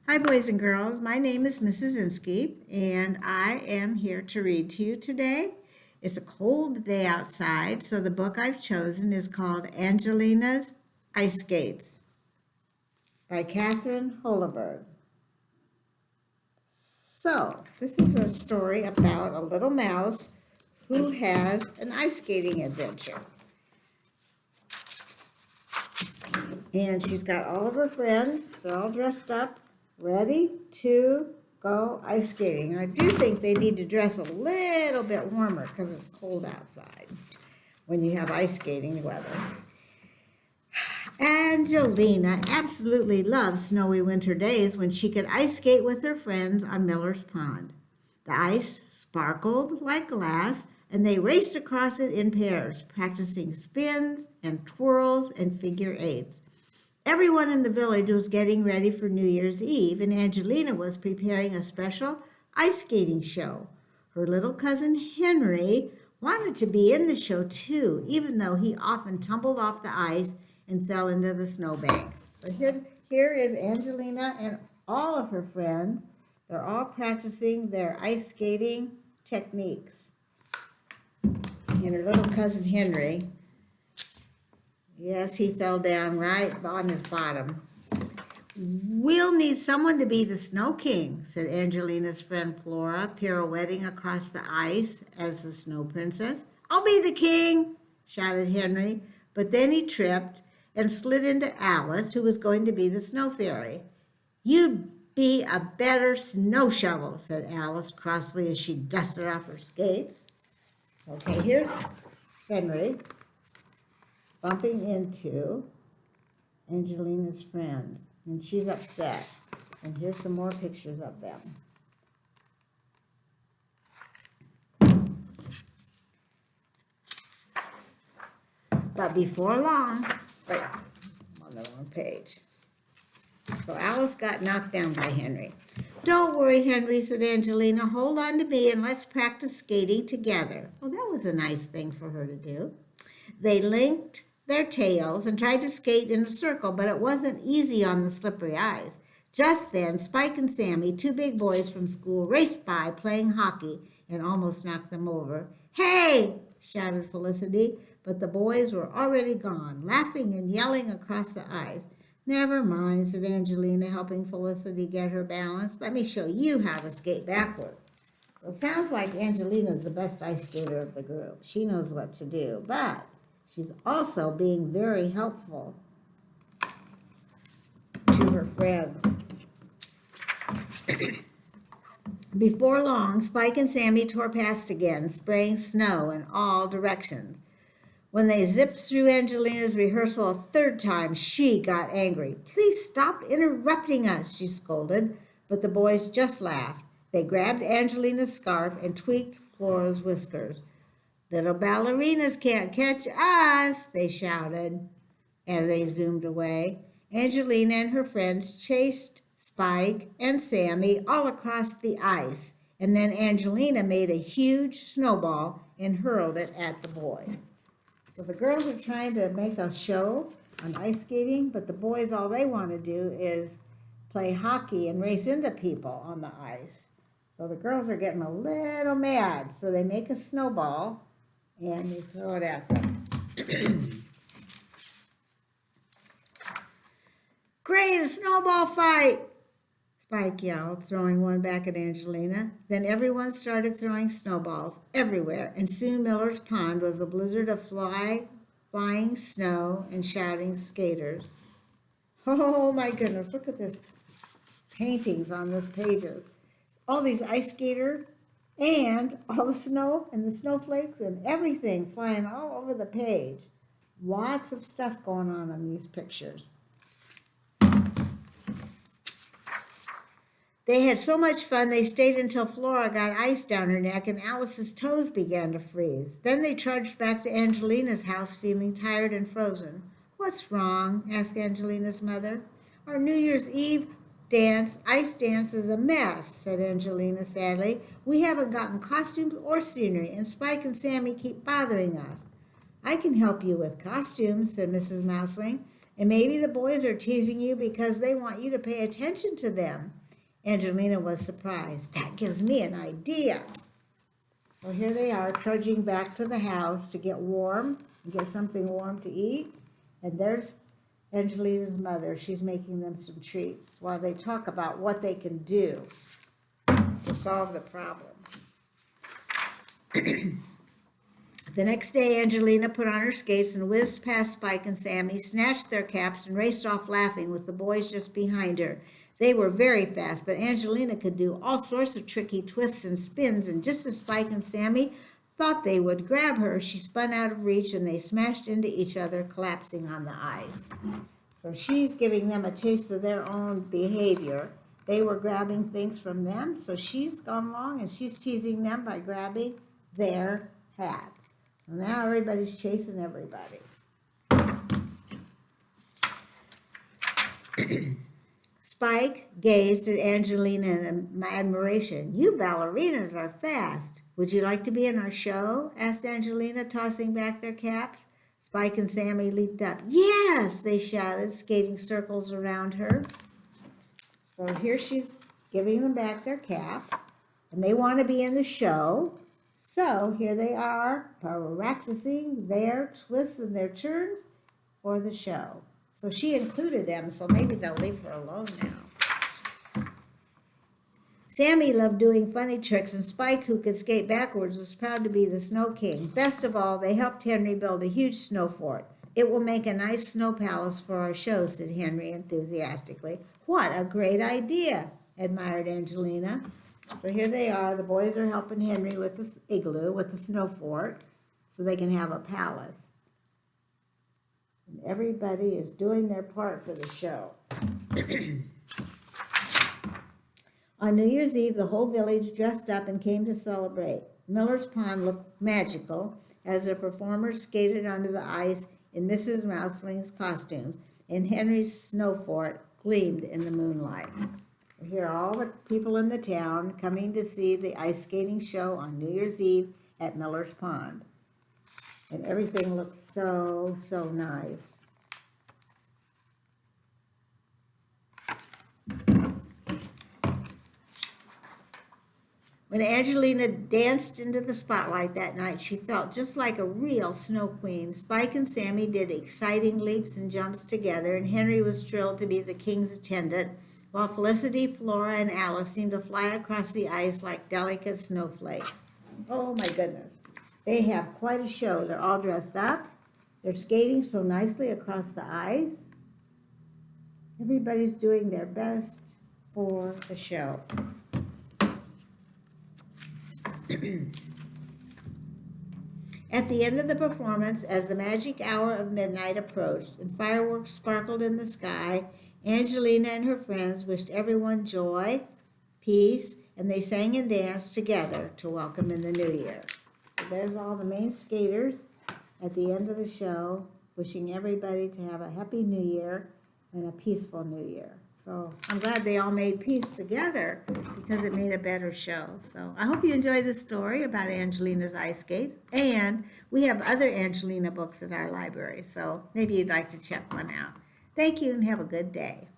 Hi, boys and girls. My name is Mrs. Inskeep, and I am here to read to you today. It's a cold day outside, so the book I've chosen is called Angelina's Ice Skates by Catherine Holleberg. So, this is a story about a little mouse who has an ice skating adventure. And she's got all of her friends. They're all dressed up, ready to go ice skating. And I do think they need to dress a little bit warmer because it's cold outside when you have ice skating weather. Angelina absolutely loved snowy winter days when she could ice skate with her friends on Miller's Pond. The ice sparkled like glass, and they raced across it in pairs, practicing spins and twirls and figure eights. Everyone in the village was getting ready for New Year's Eve, and Angelina was preparing a special ice skating show. Her little cousin Henry wanted to be in the show too, even though he often tumbled off the ice and fell into the snowbanks. So here is Angelina and all of her friends. They're all practicing their ice skating techniques. And her little cousin Henry, yes, he fell down right on his bottom. "We'll need someone to be the Snow King," said Angelina's friend Flora, pirouetting across the ice as the Snow Princess. "I'll be the king," shouted Henry, but then he tripped and slid into Alice, who was going to be the Snow Fairy. "You'd be a better snow shovel," said Alice crossly as she dusted off her skates. Okay, here's Henry bumping into Angelina's friend, and she's upset. And here's some more pictures of them. But before long, wait, I'm on the wrong page. So Alice got knocked down by Henry. "Don't worry, Henry," said Angelina. "Hold on to me and let's practice skating together." Well, that was a nice thing for her to do. They linked their tails and tried to skate in a circle, but it wasn't easy on the slippery ice. Just then, Spike and Sammy, two big boys from school, raced by playing hockey and almost knocked them over. "Hey!" shouted Felicity, but the boys were already gone, laughing and yelling across the ice. "Never mind," said Angelina, helping Felicity get her balance. "Let me show you how to skate backward." Well, it sounds like Angelina's the best ice skater of the group. She knows what to do, but she's also being very helpful to her friends. Before long, Spike and Sammy tore past again, spraying snow in all directions. When they zipped through Angelina's rehearsal a third time, she got angry. "Please stop interrupting us," she scolded, but the boys just laughed. They grabbed Angelina's scarf and tweaked Flora's whiskers. "Little ballerinas can't catch us," they shouted as they zoomed away. Angelina and her friends chased Spike and Sammy all across the ice, and then Angelina made a huge snowball and hurled it at the boys. So the girls are trying to make a show on ice skating, but the boys, all they want to do is play hockey and race into people on the ice. So the girls are getting a little mad. So they make a snowball and they throw it at them. "Great, a snowball fight!" Spike yelled, throwing one back at Angelina. Then everyone started throwing snowballs everywhere, and soon Miller's Pond was a blizzard of flying snow and shouting skaters. Oh my goodness, look at this paintings on this pages. All these ice skaters and all the snow and the snowflakes and everything flying all over the page. Lots of stuff going on in these pictures. They had so much fun they stayed until Flora got ice down her neck and Alice's toes began to freeze. Then they charged back to Angelina's house feeling tired and frozen. "What's wrong?" asked Angelina's mother. "Our New Year's Eve ice dance is a mess," said Angelina sadly. "We haven't gotten costumes or scenery, and Spike and Sammy keep bothering us." "I can help you with costumes," said Mrs. Mouseling. "And maybe the boys are teasing you because they want you to pay attention to them. Angelina was surprised. That gives me an idea. So here they are trudging back to the house to get warm and get something warm to eat. And there's Angelina's mother. She's making them some treats while they talk about what they can do to solve the problem. The next day, Angelina put on her skates and whizzed past Spike and Sammy, snatched their caps, and raced off laughing with the boys just behind her. They were very fast, but Angelina could do all sorts of tricky twists and spins, and just as Spike and Sammy thought they would grab her, she spun out of reach and they smashed into each other, collapsing on the ice. So she's giving them a taste of their own behavior. They were grabbing things from them, so she's gone along and she's teasing them by grabbing their hats. So now everybody's chasing everybody. Spike gazed at Angelina in admiration. You ballerinas are fast. Would you like to be in our show? Asked Angelina, tossing back their caps. Spike and Sammy leaped up. Yes, they shouted, skating circles around her. So here she's giving them back their cap, and they want to be in the show. So here they are, practicing their twists and their turns for the show. So she included them, so maybe they'll leave her alone now. Sammy loved doing funny tricks, and Spike, who could skate backwards, was proud to be the Snow King. Best of all, they helped Henry build a huge snow fort. It will make a nice snow palace for our show, said Henry enthusiastically. What a great idea, admired Angelina. So here they are. The boys are helping Henry with the igloo, with the snow fort, so they can have a palace. And everybody is doing their part for the show. On New Year's Eve, the whole village dressed up and came to celebrate. Miller's Pond looked magical as the performers skated onto the ice in Mrs. Mouseling's costumes, and Henry's snow fort gleamed in the moonlight. Here are all the people in the town coming to see the ice skating show on New Year's Eve at Miller's Pond. And everything looks so, so nice. When Angelina danced into the spotlight that night, she felt just like a real snow queen. Spike and Sammy did exciting leaps and jumps together, and Henry was thrilled to be the king's attendant, while Felicity, Flora, and Alice seemed to fly across the ice like delicate snowflakes. Oh my goodness. They have quite a show. They're all dressed up. They're skating so nicely across the ice. Everybody's doing their best for the show. At the end of the performance, as the magic hour of midnight approached and fireworks sparkled in the sky, Angelina and her friends wished everyone joy, peace, and they sang and danced together to welcome in the new year. So there's all the main skaters at the end of the show, wishing everybody to have a happy new year and a peaceful new year. So I'm glad they all made peace together because it made a better show. So I hope you enjoyed this story about Angelina's Ice Skates. And we have other Angelina books in our library, so maybe you'd like to check one out. Thank you and have a good day.